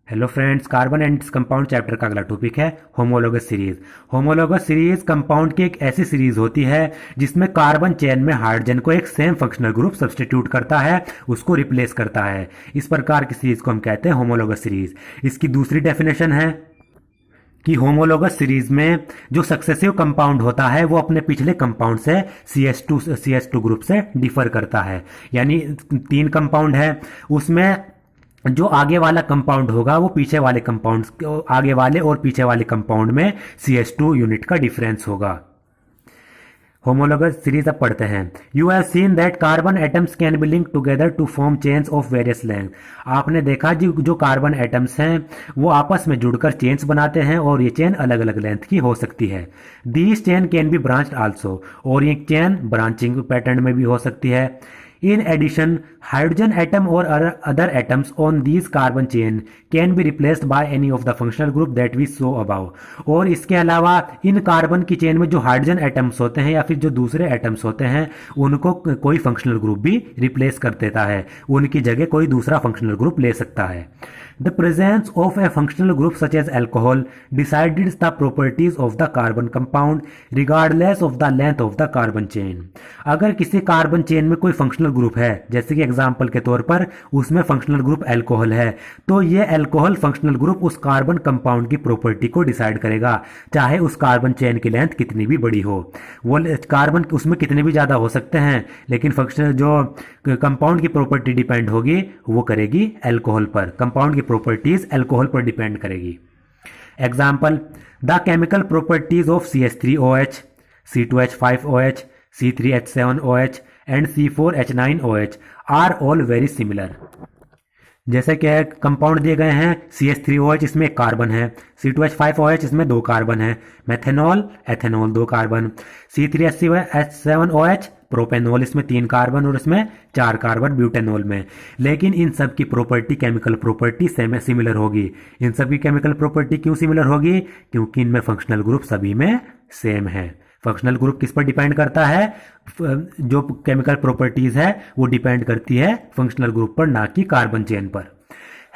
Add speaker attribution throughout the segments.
Speaker 1: Hello friends, carbon and compound chapter का अगला topic है homologous series. Homologous series compound की एक ऐसी सीरीज होती है जिसमें कार्बन चेन में हाइड्रोजन को एक सेम फंक्शनल ग्रुप सब्सटीट्यूट करता है, उसको रिप्लेस करता है। इस प्रकार की सीरीज को हम कहते हैं होमोलोगस सीरीज। इसकी दूसरी डेफिनेशन है कि होमोलोगस सीरीज में जो सक्सेसिव कंपाउंड होता है वो अपने पिछले कंपाउंड से CH2 ग्रुप से डिफर करता है। यानी तीन कंपाउंड है, उसमें जो आगे वाला कंपाउंड होगा वो पीछे वाले कंपाउंड, आगे वाले और पीछे वाले कंपाउंड में CH2 यूनिट का डिफरेंस होगा। होमोलोगस सीरीज अब पढ़ते हैं। You have seen that carbon atoms can be link together to form chains of various length. आपने देखा जो कार्बन एटम्स हैं वो आपस में जुड़कर चेन्स बनाते हैं और ये चेन अलग अलग लेंथ की हो सकती है। These chain can be branched also, और ये चेन ब्रांचिंग पैटर्न में भी हो सकती है। In addition, hydrogen atom or other atoms on these carbon chain can be replaced by any of the functional group that we saw above. और इसके अलावा इन कार्बन की चेन में जो हाइड्रोजन एटम्स होते हैं या फिर जो दूसरे एटम्स होते हैं उनको कोई फंक्शनल ग्रुप भी रिप्लेस कर देता है, उनकी जगह कोई दूसरा फंक्शनल ग्रुप ले सकता है। The presence of a functional group such as alcohol decides the properties of the carbon compound regardless of the length of the carbon chain. अगर किसी कार्बन चेन में कोई फंक्शनल ग्रुप है, जैसे कि एग्जांपल के तौर पर उसमें फंक्शनल ग्रुप अल्कोहल है, तो ये अल्कोहल फंक्शनल ग्रुप उस कार्बन कंपाउंड की प्रॉपर्टी को डिसाइड करेगा, चाहे उस कार्बन चेन की लेंथ कितनी भी बड़ी हो। वो कार्बन उसमें कितने भी ज़्यादा हो सकते हैं, लेकिन फंक्शनल जो कंपाउंड की प्रॉपर्टी डिपेंड होगी वो करेगी अल्कोहल पर। कंपाउंड की प्रॉपर्टीज अल्कोहल पर डिपेंड करेगी। Example, the chemical properties of CH3OH, C2H5OH, C3H7OH and C4H9OH are all very similar. जैसे कि कंपाउंड दिए गए हैं CH3OH, इसमें एक कार्बन है, C2H5OH इसमें दो कार्बन है, मेथेनॉल एथेनॉल दो कार्बन, C3H7OH प्रोपेनॉल इसमें तीन कार्बन और इसमें चार कार्बन ब्यूटेनॉल में। लेकिन इन सब की प्रॉपर्टी, केमिकल प्रॉपर्टी सिमिलर होगी। इन सब की केमिकल प्रॉपर्टी क्यों सिमिलर होगी? क्योंकि इनमें फंक्शनल ग्रुप सभी में सेम है। फंक्शनल ग्रुप किस पर डिपेंड करता है? जो केमिकल प्रॉपर्टीज है वो डिपेंड करती है फंक्शनल ग्रुप पर, ना कि कार्बन चेन पर।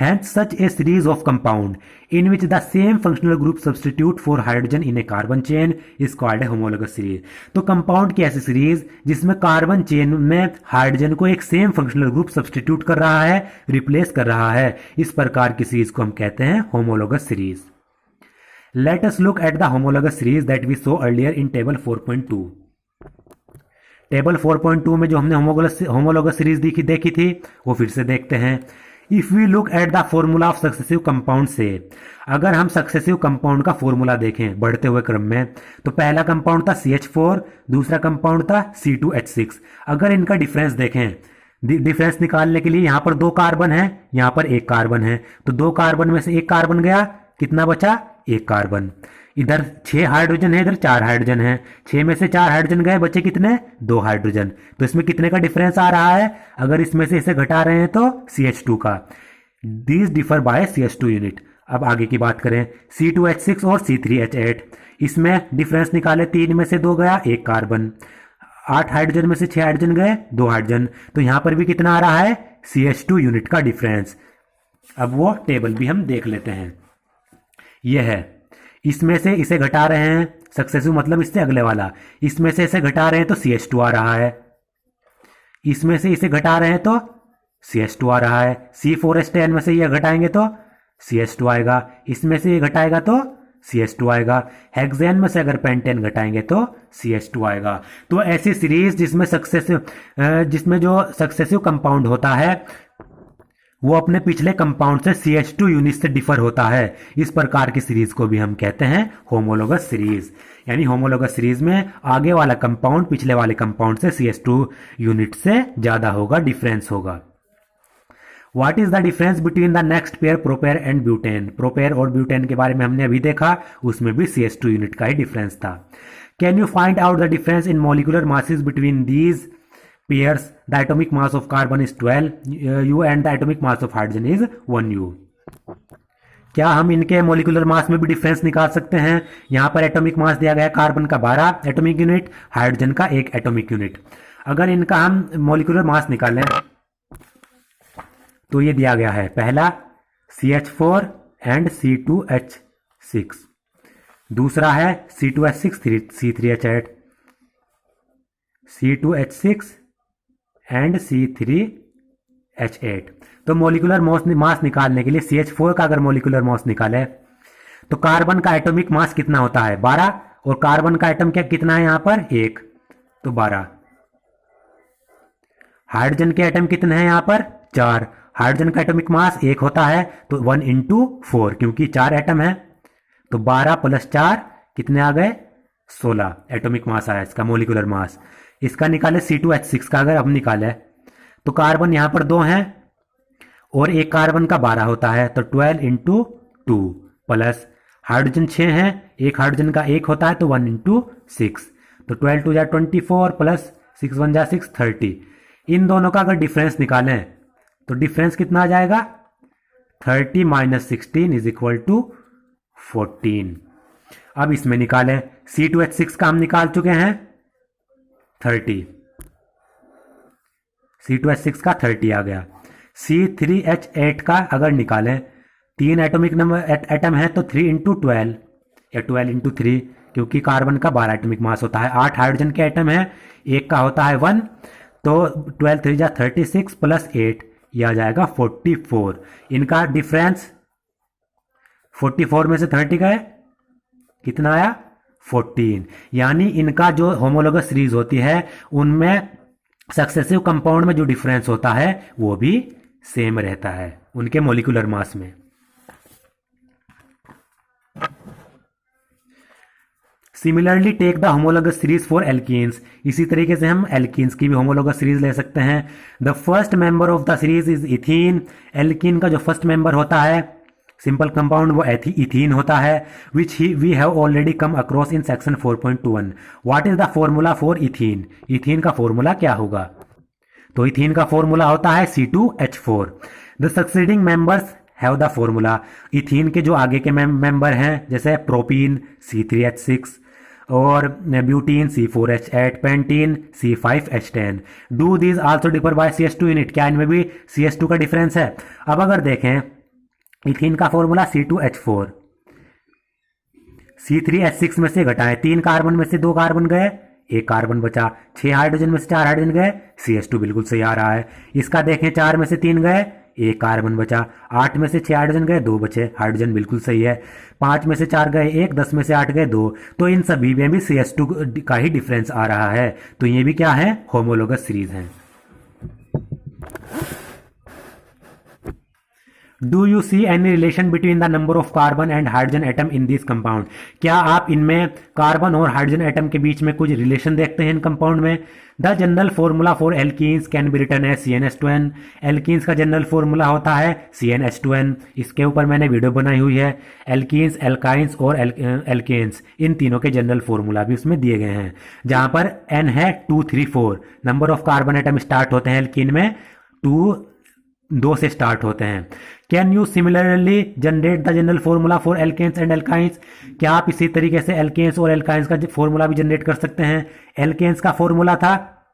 Speaker 1: Hence, such a series of compound in which the same functional group substitute for hydrogen in a carbon chain is called a homologous series. तो compound की ऐसी सीरीज जिसमें कार्बन चेन में hydrogen को एक same functional group substitute कर रहा है, रिप्लेस कर रहा है, इस प्रकार की सीरीज को हम कहते हैं homologous series. Let us look at the homologous series that we saw earlier in table 4.2. Table 4.2 में जो हमने होमोलोगस सीरीज देखी थी वो फिर से देखते हैं। If we look at the formula of successive compound से, अगर हम सक्सेसिव कंपाउंड का फॉर्मूला देखें बढ़ते हुए क्रम में, तो पहला कंपाउंड था CH4, दूसरा कंपाउंड था C2H6। अगर इनका डिफरेंस देखें, डिफरेंस निकालने के लिए यहां पर दो कार्बन है, यहां पर एक कार्बन है, तो दो कार्बन में से एक कार्बन गया, कितना बचा? एक कार्बन। इधर 6 हाइड्रोजन है, इधर 4 हाइड्रोजन है, 6 में से 4 हाइड्रोजन गए, बचे कितने? 2 हाइड्रोजन। तो इसमें कितने का डिफरेंस आ रहा है? अगर इसमें से इसे घटा रहे हैं तो CH2 का। These differ by CH2 unit. अब आगे की बात करें, C2H6 और C3H8, इसमें डिफरेंस निकाले, 3 में से 2 गया, 1 कार्बन, 8 हाइड्रोजन में से 6 हाइड्रोजन गए, 2 हाइड्रोजन, तो यहां पर भी कितना आ रहा है? CH2 यूनिट का डिफरेंस। अब वो टेबल भी हम देख लेते हैं। यह है, इसमें से इसे घटा रहे हैं, सक्सेसिव मतलब इससे अगले वाला, इसमें से इसे घटा रहे हैं तो CH2 आ रहा है, इसमें से इसे घटा रहे हैं तो CH2 आ रहा है, C4H10 में से ये घटाएंगे तो CH2 आएगा, इसमें से ये घटाएगा तो CH2 आएगा, हेक्सेन में से अगर पेंटेन घटाएंगे तो CH2 आएगा। तो ऐसी सीरीज जिसमें जो सक्सेसिव कंपाउंड होता है वो अपने पिछले कंपाउंड से CH2 यूनिट से डिफर होता है, इस प्रकार की सीरीज को भी हम कहते हैं होमोलोगस सीरीज। यानी होमोलोगस सीरीज में आगे वाला कंपाउंड पिछले वाले कंपाउंड से CH2 यूनिट से ज्यादा होगा, डिफरेंस होगा। What is the difference between the next pair propane and butane? Propane और ब्यूटेन के बारे में हमने अभी देखा, उसमें भी CH2 यूनिट का ही डिफरेंस था। Can you find out the difference in molecular masses between these pairs? The atomic mass of carbon is 12 U and the atomic mass of hydrogen is 1 U. क्या हम इनके मोलिकुलर मास में भी difference निकाल सकते हैं? यहां पर एटॉमिक मास दिया गया है कार्बन का 12 एटॉमिक यूनिट, हाइड्रोजन का 1 एटॉमिक यूनिट। अगर इनका हम मोलिकुलर मास निकालें तो ये दिया गया है, पहला CH4 एंड C2H6। दूसरा है C2H6 C3H8, C2H6 and C3H8। तो मोलिकुलर मास निकालने के लिए CH4 का अगर मोलिकुलर मास निकाले तो कार्बन का एटॉमिक मास कितना होता है 12, और कार्बन का एटम क्या कितना है यहां पर 1, तो 12। हाइड्रोजन के एटम कितने हैं यहां पर 4, हाइड्रोजन का एटॉमिक मास 1 होता है तो 1 इंटू 4, क्योंकि 4 एटम है तो 12 प्लस 4 कितने आ गए 16 एटॉमिक मास आया इसका मोलिकुलर मास। इसका निकाले C2H6 का अगर अब निकाले तो कार्बन यहां पर 2 हैं और एक कार्बन का 12 होता है तो 12 इंटू 2 प्लस हाइड्रोजन 6 हैं, एक हाइड्रोजन का 1 होता है तो 1 इंटू 6, तो 12 टू जा 24 प्लस 6 1 जा 6 30। इन दोनों का अगर डिफरेंस निकालें तो डिफरेंस कितना आ जाएगा 30 माइनस 16 इज इक्वल टू 14। अब इसमें निकालें C2H6 का हम निकाल चुके हैं 30, C2H6 का 30 आ गया। C3H8 का अगर निकालें 3 एटॉमिक नंबर एटम है तो 3 इंटू 12 या 12 इंटू 3, क्योंकि कार्बन का 12 एटॉमिक मास होता है। 8 हाइड्रोजन के एटम है, एक का होता है 1, तो 12 3 जा 36 प्लस 8 यह आ जाएगा 44। इनका डिफरेंस 44 में से 30 गए कितना आया 14। यानी इनका जो होमोलोगस सीरीज होती है उनमें सक्सेसिव कंपाउंड में जो डिफरेंस होता है वो भी सेम रहता है उनके मोलिकुलर मास में। Similarly take the homologous series for alkenes. इसी तरीके से हम एल्कीन्स की भी होमोलोगस सीरीज ले सकते हैं। The first member of the series is ethene. Alkene का जो फर्स्ट मेंबर होता है सिंपल कंपाउंड वो इथीन होता है, which we have already come across in section 4.21। What is the formula for ethene. Ethene का फॉर्मूला क्या होगा, तो इथीन का फॉर्मूला होता है C2H4। The succeeding members have the formula. Ethene के जो आगे के मेंबर हैं जैसे प्रोपीन C3H6 और butene C4H8, pentene C5H10। Do these also differ by CH2 in it. क्या इनमें भी CH2 का डिफरेंस है। अब अगर देखें इथीन का फॉर्मूला C2H4, C3H6 में से घटाएं 3 कार्बन में से 2 कार्बन गए, 1 कार्बन बचा, 6 हाइड्रोजन में से 4 हाइड्रोजन गए, CH2 बिल्कुल सही आ रहा है। इसका देखें 4 में से 3 गए, 1 कार्बन बचा, 8 में से 6 हाइड्रोजन गए, 2 बचे, हाइड्रोजन बिल्कुल सही है। 5 में से 4 गए 1, 10 में से 8 गए 2, तो इन सभी में भी CH2 का ही डिफरेंस आ रहा है। तो ये भी क्या है होमोलोगस सीरीज है। Do you see any relation between the number of carbon and hydrogen atom in this compound. क्या आप इनमें कार्बन और हाइड्रोजन एटम के बीच में कुछ रिलेशन देखते हैं इन कंपाउंड में। The general formula for alkenes can be written as CnH2n। Alkenes का जनरल फॉर्मूला होता है CnH2n। इसके ऊपर मैंने वीडियो बनाई हुई है। एल्कीन्स, एल्काइंस और एल्केन्स इन तीनों के जनरल फॉर्मूला भी उसमें दिए गए हैं, जहां पर n है 2 3 4। Number of carbon atom start होते हैं एल्कीन में 2 से स्टार्ट होते हैं। Can you similarly generate the general formula for alkanes and alkynes. क्या आप इसी तरीके से एल्केन्स और एल्काइंस का फॉर्मूला भी जनरेट कर सकते हैं। एल्केन्स का फॉर्मूला था,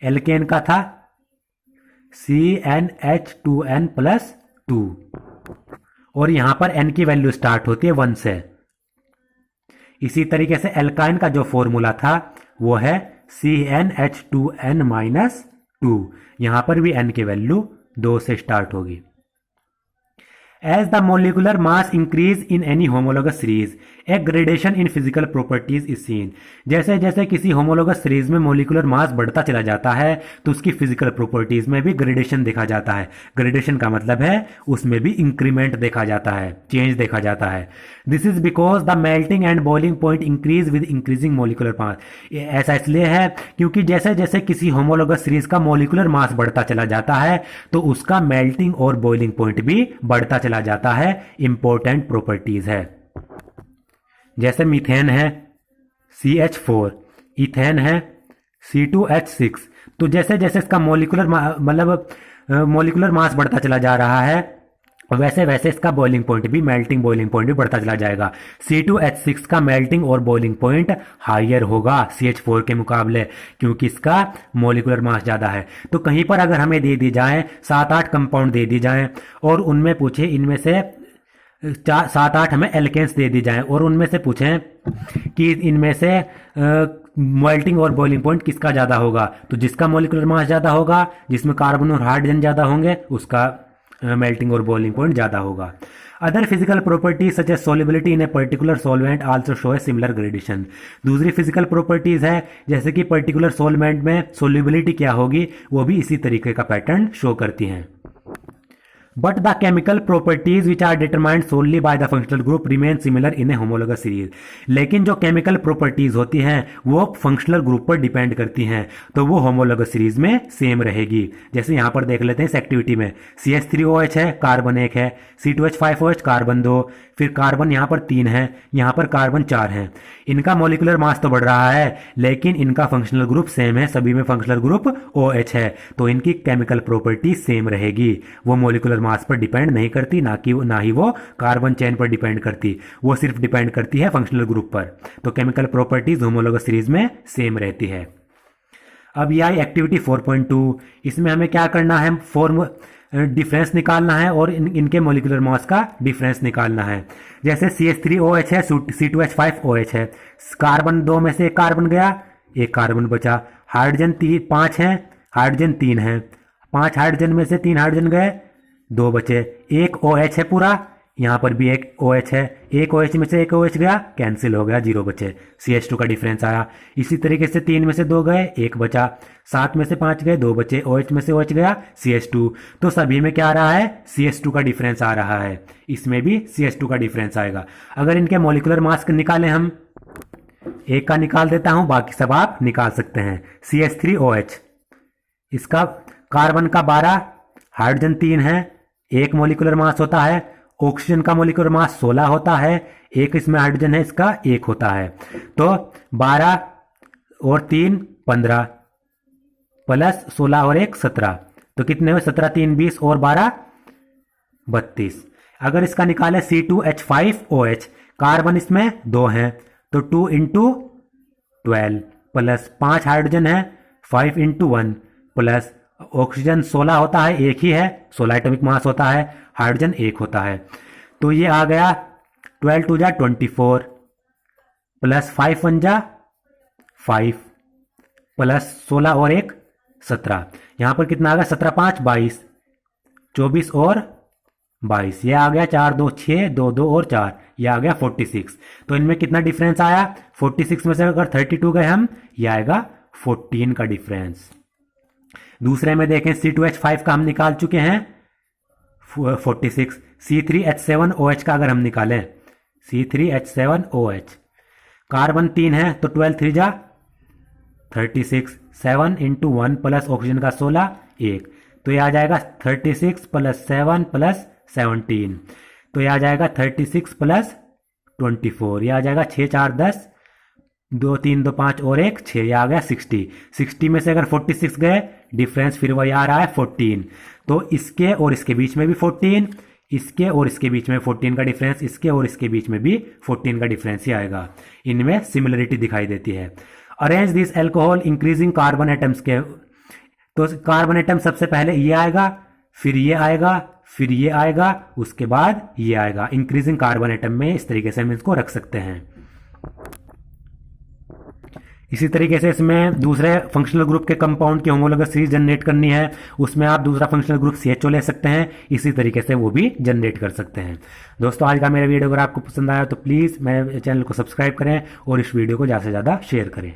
Speaker 1: एल्केन का था CnH2n प्लस 2 और यहां पर n की वैल्यू स्टार्ट होती है 1 से। इसी तरीके से एल्काइन का जो फॉर्मूला था वो है CnH2n माइनस 2। यहां पर भी n की वैल्यू 2 से स्टार्ट होगी। As the molecular mass increase in any homologous series, a gradation in physical properties is seen। जैसे जैसे किसी होमोलोगस सीरीज में मोलिकुलर मास बढ़ता चला जाता है तो उसकी फिजिकल प्रॉपर्टीज में भी ग्रेडेशन देखा जाता है। ग्रेडेशन का मतलब है उसमें भी इंक्रीमेंट देखा जाता है, चेंज देखा जाता है। This is because the melting and boiling point increase with increasing molecular mass. ऐसा इसलिए है क्योंकि जैसे जैसे किसी होमोलोगस सीरीज का मोलिकुलर मास बढ़ता चला जाता है तो उसका मेल्टिंग और बॉइलिंग पॉइंट भी बढ़ता चला जाता है। इंपॉर्टेंट प्रॉपर्टीज है, जैसे मीथेन है CH4, इथेन है C2H6। तो जैसे जैसे इसका मोलिकुलर मास बढ़ता चला जा रहा है वैसे वैसे इसका बॉइलिंग पॉइंट भी, मेल्टिंग बॉइलिंग पॉइंट भी बढ़ता चला जाएगा। C2H6 का मेल्टिंग और बॉइलिंग पॉइंट हायर होगा CH4 के मुकाबले, क्योंकि इसका मोलिकुलर मास ज़्यादा है। तो कहीं पर अगर हमें दे दी जाए 7-8 कंपाउंड दे दी जाए और उनमें पूछे इनमें से 7-8 हमें एल्केन्स दे दी जाए और उनमें से पूछें कि इनमें से मेल्टिंग और बॉइलिंग पॉइंट किसका ज़्यादा होगा, तो जिसका मोलिकुलर मास ज़्यादा होगा, जिसमें कार्बन और हाइड्रोजन ज़्यादा होंगे, उसका मेल्टिंग और बॉइलिंग पॉइंट ज़्यादा होगा। Other physical properties such as solubility in a particular solvent also show a similar gradation. दूसरी फिजिकल प्रॉपर्टीज है जैसे कि पर्टिकुलर सॉल्वेंट में सोल्युबिलिटी क्या होगी, वो भी इसी तरीके का पैटर्न शो करती हैं। But the chemical properties which are determined solely by the functional group remain similar in a homologous series। लेकिन जो केमिकल प्रॉपर्टीज होती हैं वो फंक्शनल ग्रुप पर डिपेंड करती हैं, तो वो होमोलोगस सीरीज में सेम रहेगी। जैसे यहाँ पर देख लेते हैं इस एक्टिविटी में CH3OH है, कार्बन 1 है, C2H5OH कार्बन 2, फिर कार्बन यहाँ पर 3 है, यहाँ पर कार्बन 4 है। इनका मोलिकुलर मास तो बढ़ रहा है लेकिन इनका फंक्शनल ग्रुप सेम है, सभी में फंक्शनल ग्रुप OH है, तो इनकी केमिकल प्रॉपर्टी सेम रहेगी। वो मोलिकुलर मास पर डिपेंड नहीं करती, ना ही वो कार्बन चेन पर डिपेंड करती, वो सिर्फ डिपेंड करती है फंक्शनल ग्रुप पर। तो केमिकल प्रॉपर्टीज होमोलोगस सीरीज में सेम रहती है। अब यह आई एक्टिविटी 4.2। इसमें हमें क्या करना है, फॉर्म डिफरेंस निकालना है और इनके मोलिकुलर मास का डिफरेंस निकालना है। जैसे CH3OH है, C2H5OH है, कार्बन 2 में से एक कार्बन गया, एक कार्बन बचा। हाइड्रोजन 5 है, हाइड्रोजन 3 है, 5 हाइड्रोजन में से 3 हाइड्रोजन गए, 2 बचे। एक OH है पूरा, यहाँ पर भी एक OH है, एक OH में से एक OH गया, कैंसिल हो गया, 0 बचे। CH2 का डिफरेंस आया। इसी तरीके से 3 में से 2 गए, 1 बचा। 7 में से 5 गए, 2 बचे। OH में से OH गया, CH2। तो सभी में क्या आ रहा है, CH2 का डिफरेंस आ रहा है। इसमें भी CH2 का डिफरेंस आएगा। अगर इनके मोलिकुलर मास निकालें हम, एक का निकाल देता हूं, बाकी सब आप निकाल सकते हैं। CH3OH, इसका कार्बन का 12, हाइड्रोजन 3 है, एक मोलिकुलर मास होता है। ऑक्सीजन का मोलिकुलर मास 16 होता है, एक इसमें हाइड्रोजन है, इसका 1 होता है। तो 12 और 3 15 प्लस 16 और 1 17, तो कितने हुए, 17 3 20 और 12 32। अगर इसका निकाले C2H5OH, कार्बन इसमें 2 है, तो 2 इंटू 12 प्लस 5 हाइड्रोजन है, 5 इंटू 1 प्लस ऑक्सीजन 16 होता है, एक ही है, 16 एटॉमिक मास होता है, हाइड्रोजन 1 होता है। तो ये आ गया 12 2 जा 24 प्लस 5 1 जा 5 प्लस 16 और 1 17। यहां पर कितना आ गया, 17 5 22, 24 और 22। ये आ गया 4 2 6, 2 2 और 4, ये आ गया 46। तो इनमें कितना डिफरेंस आया, 46 में से अगर 32 गए हम, ये आएगा 14 का डिफरेंस। दूसरे में देखें C2H5 का हम निकाल चुके हैं 46। C3H7OH का अगर हम निकालें, C3H7OH, कार्बन 3 है, तो 12 3 जा 36, 7 इंटू 1 प्लस ऑक्सीजन का 16 1, तो ये आ जाएगा 36 प्लस 7 प्लस 17, तो ये आ जाएगा 36 प्लस 24, ये आ जाएगा 6 4 10, 2 3 2 5 और 1 6, ये आ गया 60। 60 में से अगर 46 गए, डिफरेंस फिर वही आ रहा है 14। तो इसके और इसके बीच में भी 14, इसके और इसके बीच में 14 का डिफरेंस, इसके और इसके बीच में भी 14 का डिफरेंस ही आएगा। इनमें सिमिलरिटी दिखाई देती है। Arrange this alcohol increasing carbon atoms के, तो कार्बन एटम सबसे पहले ये आएगा, फिर ये आएगा, फिर ये आएगा, उसके बाद ये आएगा। इंक्रीजिंग कार्बन एटम में इस तरीके से हम इसको रख सकते हैं। इसी तरीके से इसमें दूसरे फंक्शनल ग्रुप के कंपाउंड की होमोलोगस सीरीज जनरेट करनी है, उसमें आप दूसरा फंक्शनल ग्रुप CHO ले सकते हैं, इसी तरीके से वो भी जनरेट कर सकते हैं। दोस्तों, आज का मेरा वीडियो अगर आपको पसंद आया तो प्लीज़ मेरे चैनल को सब्सक्राइब करें और इस वीडियो को ज़्यादा से ज़्यादा शेयर करें।